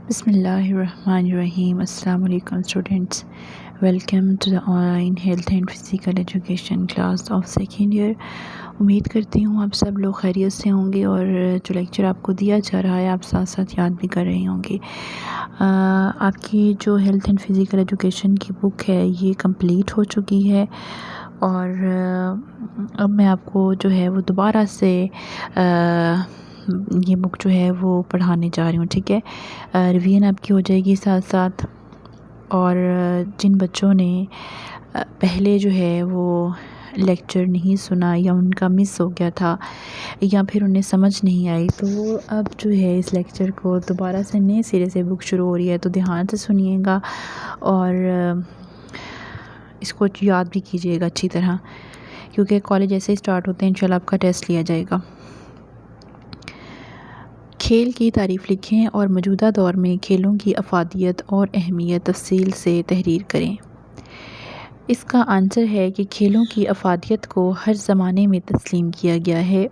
بسم اللہ الرحمن الرحیم۔ السلام علیکم students, welcome to the online health and physical education class of second year. امید کرتی ہوں آپ سب لوگ خیریت سے ہوں گے اور جو لیکچر آپ کو دیا جا رہا ہے آپ ساتھ ساتھ یاد بھی کر رہے ہوں گے۔ آپ کی جو ہیلتھ اینڈ فزیکل ایجوکیشن کی بک ہے یہ کمپلیٹ ہو چکی ہے اور اب میں آپ کو جو ہے وہ دوبارہ سے یہ بک جو ہے وہ پڑھانے جا رہی ہوں، ٹھیک ہے۔ ریویژن آپ کی ہو جائے گی ساتھ ساتھ، اور جن بچوں نے پہلے جو ہے وہ لیکچر نہیں سنا یا ان کا مس ہو گیا تھا یا پھر انہیں سمجھ نہیں آئی تو وہ اب جو ہے اس لیکچر کو دوبارہ سے نئے سرے سے بک شروع ہو رہی ہے، تو دھیان سے سنیے گا اور اس کو یاد بھی کیجیے گا اچھی طرح، کیونکہ کالج جیسے ہی اسٹارٹ ہوتے ہیں انشاءاللہ آپ کا ٹیسٹ لیا جائے گا۔ کھیل کی تعریف لکھیں اور موجودہ دور میں کھیلوں کی افادیت اور اہمیت تفصیل سے تحریر کریں۔ اس کا آنسر ہے کہ کھیلوں کی افادیت کو ہر زمانے میں تسلیم کیا گیا ہے۔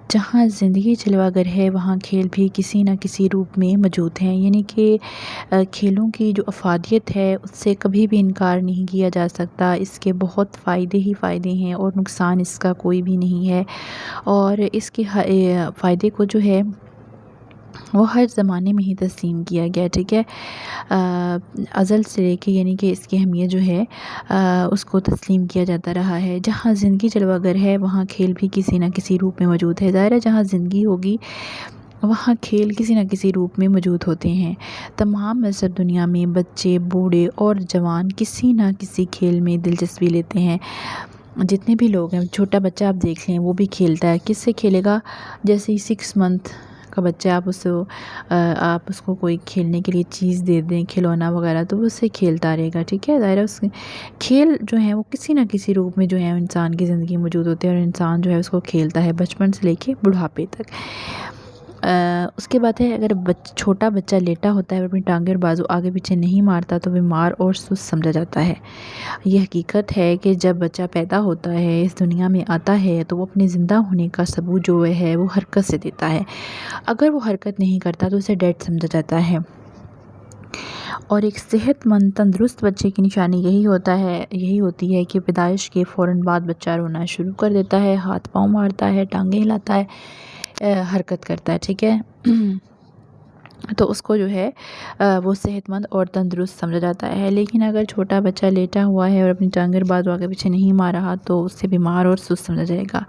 جہاں زندگی جلوہ گر ہے وہاں کھیل بھی کسی نہ کسی روپ میں موجود ہیں، یعنی کہ کھیلوں کی جو افادیت ہے اس سے کبھی بھی انکار نہیں کیا جا سکتا۔ اس کے بہت فائدے ہی فائدے ہیں اور نقصان اس کا کوئی بھی نہیں ہے، اور اس کے فائدے کو جو ہے وہ ہر زمانے میں ہی تسلیم کیا گیا، ٹھیک ہے۔ ازل سے لے کے یعنی کہ اس کی اہمیت جو ہے اس کو تسلیم کیا جاتا رہا ہے۔ جہاں زندگی جلوہ گر ہے وہاں کھیل بھی کسی نہ کسی روپ میں موجود ہے۔ ظاہر ہے جہاں زندگی ہوگی وہاں کھیل کسی نہ کسی روپ میں موجود ہوتے ہیں۔ تمام مذہب دنیا میں بچے، بوڑھے اور جوان کسی نہ کسی کھیل میں دلچسپی لیتے ہیں۔ جتنے بھی لوگ ہیں، چھوٹا بچہ آپ دیکھ لیں وہ بھی کھیلتا ہے۔ کس سے کھیلے گا؟ جیسے ہی 6 منتھ کا بچہ آپ اس کو کوئی کھیلنے کے لیے چیز دے دیں، کھلونا وغیرہ، تو وہ اس سے کھیلتا رہے گا، ٹھیک ہے۔ ظاہر ہے اس کھیل جو ہیں وہ کسی نہ کسی روپ میں جو ہے انسان کی زندگی موجود ہوتے ہیں اور انسان جو ہے اس کو کھیلتا ہے بچپن سے لے کے بڑھاپے تک۔ اس کے بعد ہے اگر چھوٹا بچہ لیٹا ہوتا ہے اور اپنی ٹانگیں اور بازو آگے پیچھے نہیں مارتا تو بیمار اور سست سمجھا جاتا ہے۔ یہ حقیقت ہے کہ جب بچہ پیدا ہوتا ہے، اس دنیا میں آتا ہے، تو وہ اپنے زندہ ہونے کا ثبوت جو ہے وہ حرکت سے دیتا ہے۔ اگر وہ حرکت نہیں کرتا تو اسے ڈیڈ سمجھا جاتا ہے، اور ایک صحت مند تندرست بچے کی نشانی یہی ہوتی ہے کہ پیدائش کے فوراً بعد بچہ رونا شروع کر دیتا ہے، ہاتھ پاؤں مارتا ہے، ٹانگیں ہلاتا ہے، حرکت کرتا ہے، ٹھیک ہے۔ تو اس کو جو ہے وہ صحت مند اور تندرست سمجھا جاتا ہے۔ لیکن اگر چھوٹا بچہ لیٹا ہوا ہے اور اپنی ٹانگیں اور بازو آگے پیچھے نہیں مار رہا تو اس سے بیمار اور سست سمجھا جائے گا۔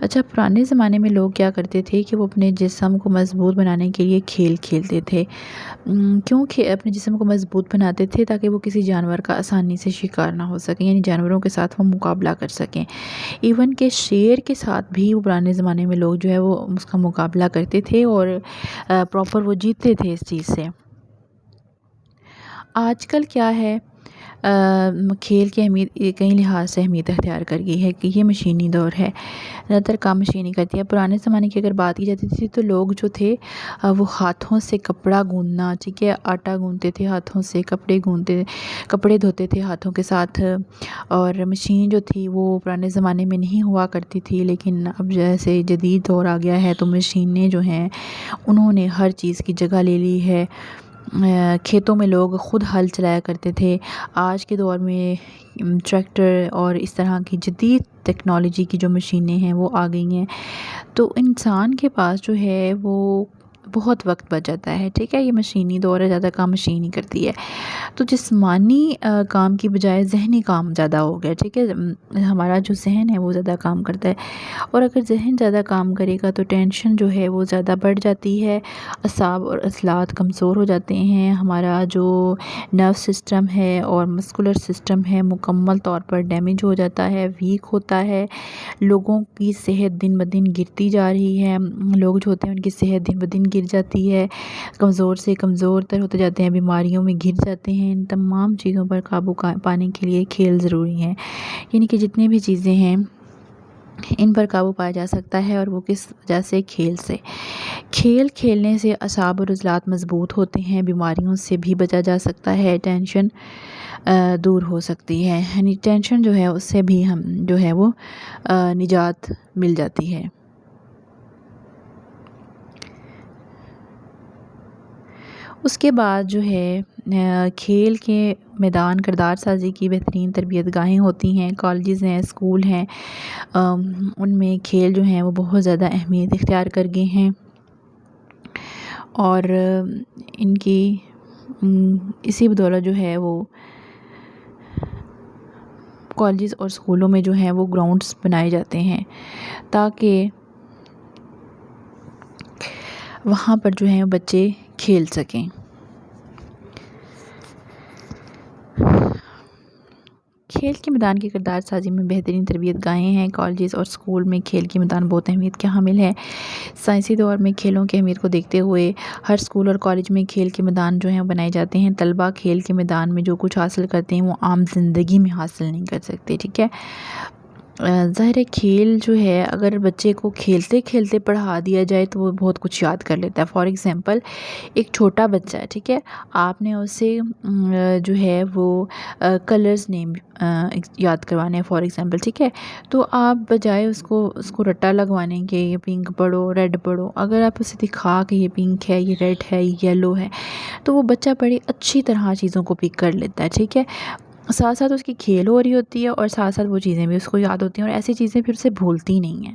اچھا، پرانے زمانے میں لوگ کیا کرتے تھے کہ وہ اپنے جسم کو مضبوط بنانے کے لیے کھیل کھیلتے تھے۔ کیوں اپنے جسم کو مضبوط بناتے تھے؟ تاکہ وہ کسی جانور کا آسانی سے شکار نہ ہو سکیں، یعنی جانوروں کے ساتھ وہ مقابلہ کر سکیں۔ ایون کہ شیر کے ساتھ بھی وہ پرانے زمانے میں لوگ جو ہے وہ اس کا مقابلہ کرتے تھے اور پراپر وہ جیتتے تھے اس چیز سے۔ آج کل کیا ہے، کھیل کی اہمیت کئی لحاظ سے اہمیت اختیار کر گئی ہے کہ یہ مشینی دور ہے، زیادہ تر کام مشینی کرتی ہے۔ پرانے زمانے کی اگر بات کی جاتی تھی تو لوگ جو تھے وہ ہاتھوں سے کپڑا گوندنا، ٹھیک ہے، آٹا گوندتے تھے ہاتھوں سے، کپڑے دھوتے تھے ہاتھوں کے ساتھ، اور مشین جو تھی وہ پرانے زمانے میں نہیں ہوا کرتی تھی۔ لیکن اب جیسے جدید دور آ گیا ہے تو مشینیں جو ہیں انہوں نے ہر چیز کی جگہ لے لی ہے۔ کھیتوں میں لوگ خود ہل چلایا کرتے تھے، آج کے دور میں ٹریکٹر اور اس طرح کی جدید ٹیکنالوجی کی جو مشینیں ہیں وہ آ گئی ہیں، تو انسان کے پاس جو ہے وہ بہت وقت بچ جاتا ہے، ٹھیک ہے۔ یہ مشینی دور ہے، زیادہ کام مشین ہی کرتی ہے، تو جسمانی کام کی بجائے ذہنی کام زیادہ ہو گیا، ٹھیک ہے۔ ہمارا جو ذہن ہے وہ زیادہ کام کرتا ہے، اور اگر ذہن زیادہ کام کرے گا تو ٹینشن جو ہے وہ زیادہ بڑھ جاتی ہے، اعصاب اور عضلات کمزور ہو جاتے ہیں، ہمارا جو نرو سسٹم ہے اور مسکولر سسٹم ہے مکمل طور پر ڈیمیج ہو جاتا ہے، ویک ہوتا ہے۔ لوگوں کی صحت دن بدن گرتی جا رہی ہے، لوگ جو ہوتے ہیں ان کی صحت دن بدن گر جاتی ہے، کمزور سے کمزور تر ہوتے جاتے ہیں، بیماریوں میں گر جاتے ہیں۔ ان تمام چیزوں پر قابو پانے کے لیے کھیل ضروری ہیں، یعنی کہ جتنی بھی چیزیں ہیں ان پر قابو پایا جا سکتا ہے، اور وہ کس وجہ سے؟ کھیل سے۔ کھیل کھیلنے سے اعصاب اور عضلات مضبوط ہوتے ہیں، بیماریوں سے بھی بچا جا سکتا ہے، ٹینشن دور ہو سکتی ہے، یعنی ٹینشن جو ہے اس سے بھی ہم جو ہے وہ نجات مل جاتی ہے۔ اس کے بعد جو ہے کھیل کے میدان کردار سازی کی بہترین تربیت گاہیں ہوتی ہیں، کالجز ہیں، اسکول ہیں، ان میں کھیل جو ہیں وہ بہت زیادہ اہمیت اختیار کر گئے ہیں، اور ان کی اسی بدولت جو ہے وہ کالجز اور اسکولوں میں جو ہیں وہ گراؤنڈز بنائے جاتے ہیں تاکہ وہاں پر جو ہیں بچے کھیل سکیں۔ کھیل کے میدان کی کردار سازی میں بہترین تربیت گاہیں ہیں، کالجز اور اسکول میں کھیل کے میدان بہت اہمیت کے حامل ہے۔ سائنسی دور میں کھیلوں کی اہمیت کو دیکھتے ہوئے ہر اسکول اور کالج میں کھیل کے میدان جو ہیں بنائے جاتے ہیں۔ طلباء کھیل کے میدان میں جو کچھ حاصل کرتے ہیں وہ عام زندگی میں حاصل نہیں کر سکتے، ٹھیک ہے۔ ظاہر ہے کھیل جو ہے اگر بچے کو کھیلتے کھیلتے پڑھا دیا جائے تو وہ بہت کچھ یاد کر لیتا ہے۔ فار ایگزامپل ایک چھوٹا بچہ ہے، ٹھیک ہے، آپ نے اسے جو ہے وہ کلرز نیم یاد کروانے ہیں فار ایگزامپل، ٹھیک ہے، تو آپ بجائے اس کو رٹا لگوانے کے یہ پنک پڑھو ریڈ پڑھو، اگر آپ اسے دکھا کہ یہ پنک ہے، یہ ریڈ ہے، یہ یلو ہے، تو وہ بچہ بڑی اچھی طرح چیزوں کو پک کر لیتا ہے، ٹھیک ہے۔ ساتھ ساتھ اس کی کھیل ہو رہی ہوتی ہے اور ساتھ ساتھ وہ چیزیں بھی اس کو یاد ہوتی ہیں، اور ایسی چیزیں پھر اسے بھولتی نہیں ہیں۔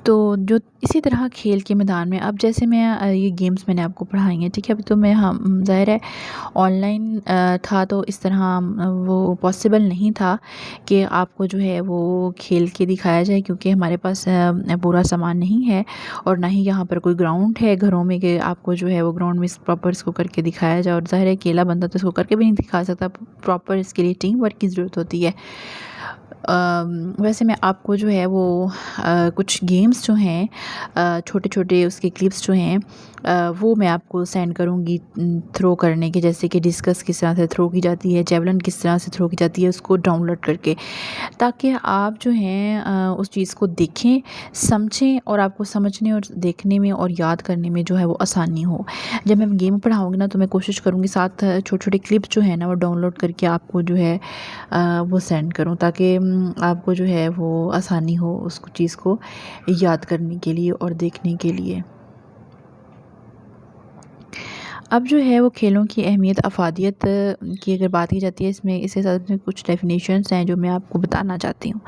تو جو اسی طرح کھیل کے میدان میں اب جیسے میں یہ گیمز میں نے آپ کو پڑھائی ہیں، ٹھیک ہے، ابھی تو میں ظاہر ہے آن لائن تھا تو اس طرح وہ پاسبل نہیں تھا کہ آپ کو جو ہے وہ کھیل کے دکھایا جائے، کیونکہ ہمارے پاس پورا سامان نہیں ہے اور نہ ہی یہاں پر کوئی گراؤنڈ ہے گھروں میں کہ آپ کو جو ہے وہ گراؤنڈ میں پراپر اس کو کر کے دکھایا جائے، اور ظاہر ہے اکیلا بندہ تو اس کو کر کے بھی نہیں دکھا سکتا، پراپر اس کے لیے ٹیم ورک کی ضرورت ہوتی ہے۔ ویسے میں آپ کو جو ہے وہ کچھ گیمز جو ہیں چھوٹے چھوٹے اس کے کلپس جو ہیں وہ میں آپ کو سینڈ کروں گی تھرو کرنے کے، جیسے کہ ڈسکس کس طرح سے تھرو کی جاتی ہے، جیولن کس طرح سے تھرو کی جاتی ہے، اس کو ڈاؤن لوڈ کر کے، تاکہ آپ جو ہیں اس چیز کو دیکھیں سمجھیں اور آپ کو سمجھنے اور دیکھنے میں اور یاد کرنے میں جو ہے وہ آسانی ہو۔ جب میں گیم پڑھاؤں گی نا تو میں کوشش کروں گی ساتھ چھوٹے چھوٹے کلپس جو ہیں نا وہ ڈاؤن لوڈ کر کے آپ کو جو ہے وہ سینڈ کروں، تاکہ آپ کو جو ہے وہ آسانی ہو اس چیز کو یاد کرنے کے لیے اور دیکھنے کے لیے۔ اب جو ہے وہ کھیلوں کی اہمیت افادیت کی اگر بات کی جاتی ہے، اس کے ساتھ میں کچھ ڈیفینیشنز ہیں جو میں آپ کو بتانا چاہتی ہوں۔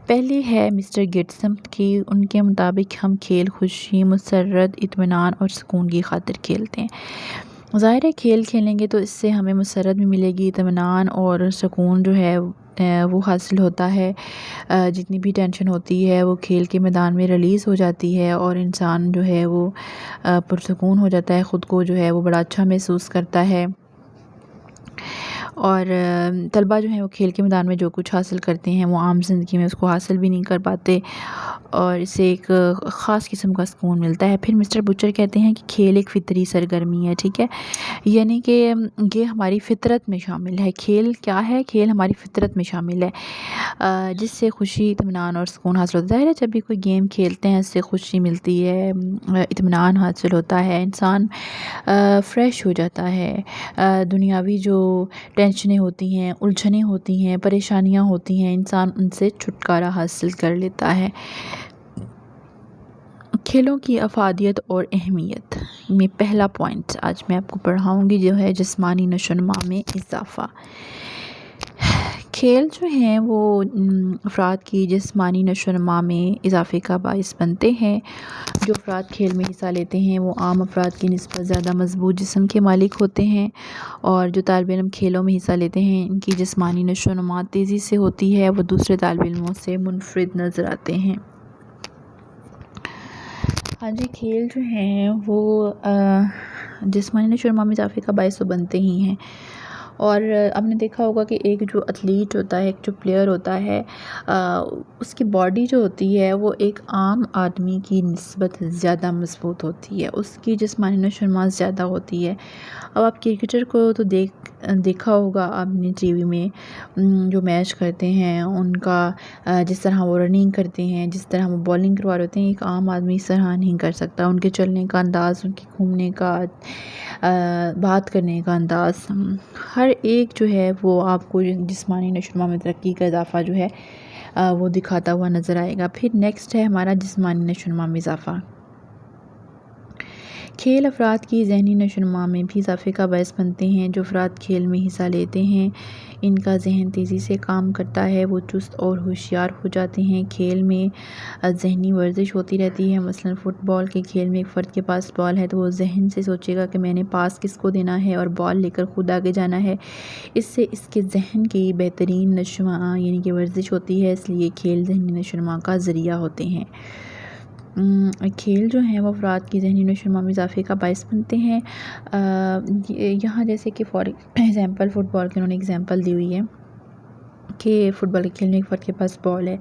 پہلی ہے مسٹر گٹسم کی، ان کے مطابق ہم کھیل خوشی، مسرت، اطمینان اور سکون کی خاطر کھیلتے ہیں۔ ظاہر ہے کھیل کھیلیں گے تو اس سے ہمیں مسرت بھی ملے گی، اطمینان اور سکون جو ہے وہ حاصل ہوتا ہے، جتنی بھی ٹینشن ہوتی ہے وہ کھیل کے میدان میں ریلیز ہو جاتی ہے اور انسان جو ہے وہ پرسکون ہو جاتا ہے، خود کو جو ہے وہ بڑا اچھا محسوس کرتا ہے۔ اور طلباء جو ہیں وہ کھیل کے میدان میں جو کچھ حاصل کرتے ہیں وہ عام زندگی میں اس کو حاصل بھی نہیں کر پاتے، اور اسے ایک خاص قسم کا سکون ملتا ہے۔ پھر مسٹر بچر کہتے ہیں کہ کھیل ایک فطری سرگرمی ہے، ٹھیک ہے، یعنی کہ یہ ہماری فطرت میں شامل ہے۔ کھیل کیا ہے؟ کھیل ہماری فطرت میں شامل ہے، جس سے خوشی، اطمینان اور سکون حاصل ہوتا ہے۔ جب بھی کوئی گیم کھیلتے ہیں اس سے خوشی ملتی ہے، اطمینان حاصل ہوتا ہے، انسان فریش ہو جاتا ہے، دنیاوی جو ٹینشنیں ہوتی ہیں، الجھنیں ہوتی ہیں، پریشانیاں ہوتی ہیں، انسان ان سے چھٹکارا حاصل کر لیتا ہے۔ کھیلوں کی افادیت اور اہمیت میں پہلا پوائنٹ آج میں آپ کو پڑھاؤں گی جو ہے جسمانی نشو و نما میں اضافہ۔ کھیل جو ہیں وہ افراد کی جسمانی نشو و نما میں اضافے کا باعث بنتے ہیں۔ جو افراد کھیل میں حصہ لیتے ہیں وہ عام افراد کی نسبت زیادہ مضبوط جسم کے مالک ہوتے ہیں، اور جو طالب علم کھیلوں میں حصہ لیتے ہیں ان کی جسمانی نشو و نما تیزی سے ہوتی ہے، وہ دوسرے طالب علموں سے منفرد نظر آتے ہیں۔ ہاں جی، کھیل جو ہیں وہ جسمانی نشو و نما میں اضافے کا باعث تو بنتے ہی ہیں، اور آپ نے دیکھا ہوگا کہ ایک جو ایتھلیٹ ہوتا ہے، ایک جو پلیئر ہوتا ہے، اس کی باڈی جو ہوتی ہے وہ ایک عام آدمی کی نسبت زیادہ مضبوط ہوتی ہے، اس کی جسمانی نشو و نما زیادہ ہوتی ہے۔ اب آپ کرکٹر کو تو دیکھا ہوگا آپ نے ٹی وی میں، جو میچ کرتے ہیں ان کا جس طرح وہ رننگ کرتے ہیں، جس طرح وہ بالنگ کروا رہے ہوتے ہیں، ایک عام آدمی اس طرح نہیں کر سکتا۔ ان کے چلنے کا انداز، ان کے گھومنے کا، بات کرنے کا انداز، ہر ایک جو ہے وہ آپ کو جسمانی نشو و نما میں ترقی کا اضافہ جو ہے وہ دکھاتا ہوا نظر آئے گا۔ پھر نیکسٹ ہے ہمارا جسمانی نشو و نما میں اضافہ۔ کھیل افراد کی ذہنی نشوونما میں بھی اضافے کا باعث بنتے ہیں۔ جو افراد کھیل میں حصہ لیتے ہیں ان کا ذہن تیزی سے کام کرتا ہے، وہ چست اور ہوشیار ہو جاتے ہیں۔ کھیل میں ذہنی ورزش ہوتی رہتی ہے، مثلاً فٹ بال کے کھیل میں ایک فرد کے پاس بال ہے تو وہ ذہن سے سوچے گا کہ میں نے پاس کس کو دینا ہے اور بال لے کر خود آگے جانا ہے۔ اس سے اس کے ذہن کی بہترین نشوونما یعنی کہ ورزش ہوتی ہے، اس لیے کھیل ذہنی نشوونما کا ذریعہ ہوتے ہیں۔ کھیل جو ہیں وہ افراد کی ذہنی نشوونما میں اضافے کا باعث بنتے ہیں۔ یہاں جیسے کہ فار ایگزامپل فٹ بال کی انہوں نے ایگزامپل دی ہوئی ہے کہ فٹ بال کے کھیل میں ایک فرد کے پاس بال ہے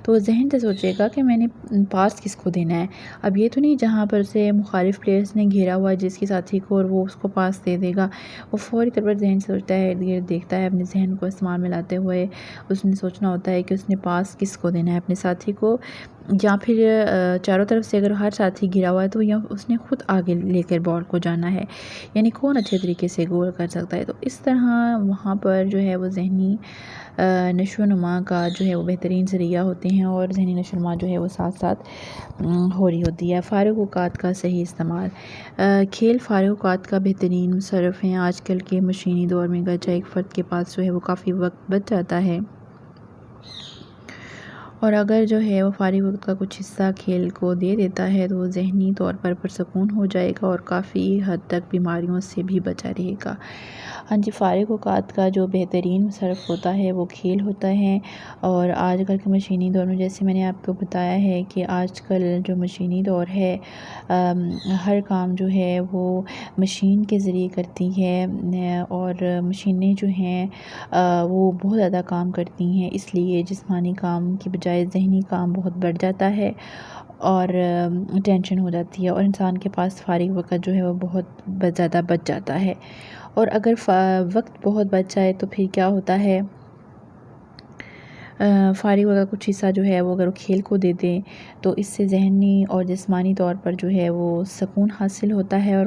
تو وہ ذہن سے سوچے گا کہ میں نے پاس کس کو دینا ہے۔ اب یہ تو نہیں جہاں پر سے مخالف پلیئرز نے گھیرا ہوا ہے جس کے ساتھی کو اور وہ اس کو پاس دے دے گا، وہ فوری طور پر ذہن سے سوچتا ہے، ارد گرد دیکھتا ہے، اپنے ذہن کو استعمال میں لاتے ہوئے اس نے سوچنا ہوتا ہے کہ اس نے پاس کس کو دینا ہے، اپنے ساتھی کو یا پھر چاروں طرف سے اگر ہر ساتھی گھرا ہوا ہے تو یا اس نے خود آگے لے کر بال کو جانا ہے، یعنی کون اچھے طریقے سے گول کر سکتا ہے۔ تو اس طرح وہاں پر جو ہے وہ ذہنی نشوونما کا جو ہے وہ بہترین ذریعہ ہوتے ہیں اور ذہنی نشوونما جو ہے وہ ساتھ ساتھ ہو رہی ہوتی ہے۔ فارغ اوقات کا صحیح استعمال، کھیل فارغ اوقات کا بہترین مصرف ہیں۔ آج کل کے مشینی دور میں گرچہ ایک فرد کے پاس جو ہے وہ کافی وقت بچ جاتا ہے اور اگر جو ہے وہ فارغ وقت کا کچھ حصہ کھیل کو دے دیتا ہے تو وہ ذہنی طور پر پرسکون ہو جائے گا اور کافی حد تک بیماریوں سے بھی بچا رہے گا۔ ہاں جی، فارغ اوقات کا جو بہترین مصرف ہوتا ہے وہ کھیل ہوتا ہے اور آج کل کے مشینی دور میں جیسے میں نے آپ کو بتایا ہے کہ آج کل جو مشینی دور ہے ہر کام جو ہے وہ مشین کے ذریعے کرتی ہے اور مشینیں جو ہیں وہ بہت زیادہ کام کرتی ہیں، اس لیے جسمانی کام کی بجائے ذہنی کام بہت بڑھ جاتا ہے اور ٹینشن ہو جاتی ہے اور انسان کے پاس فارغ وقت جو ہے وہ بہت زیادہ بچ جاتا ہے۔ اور اگر وقت بہت بچ جائے تو پھر کیا ہوتا ہے، فارغ وقت کا کچھ حصہ جو ہے وہ اگر وہ کھیل کو دے دیں تو اس سے ذہنی اور جسمانی طور پر جو ہے وہ سکون حاصل ہوتا ہے اور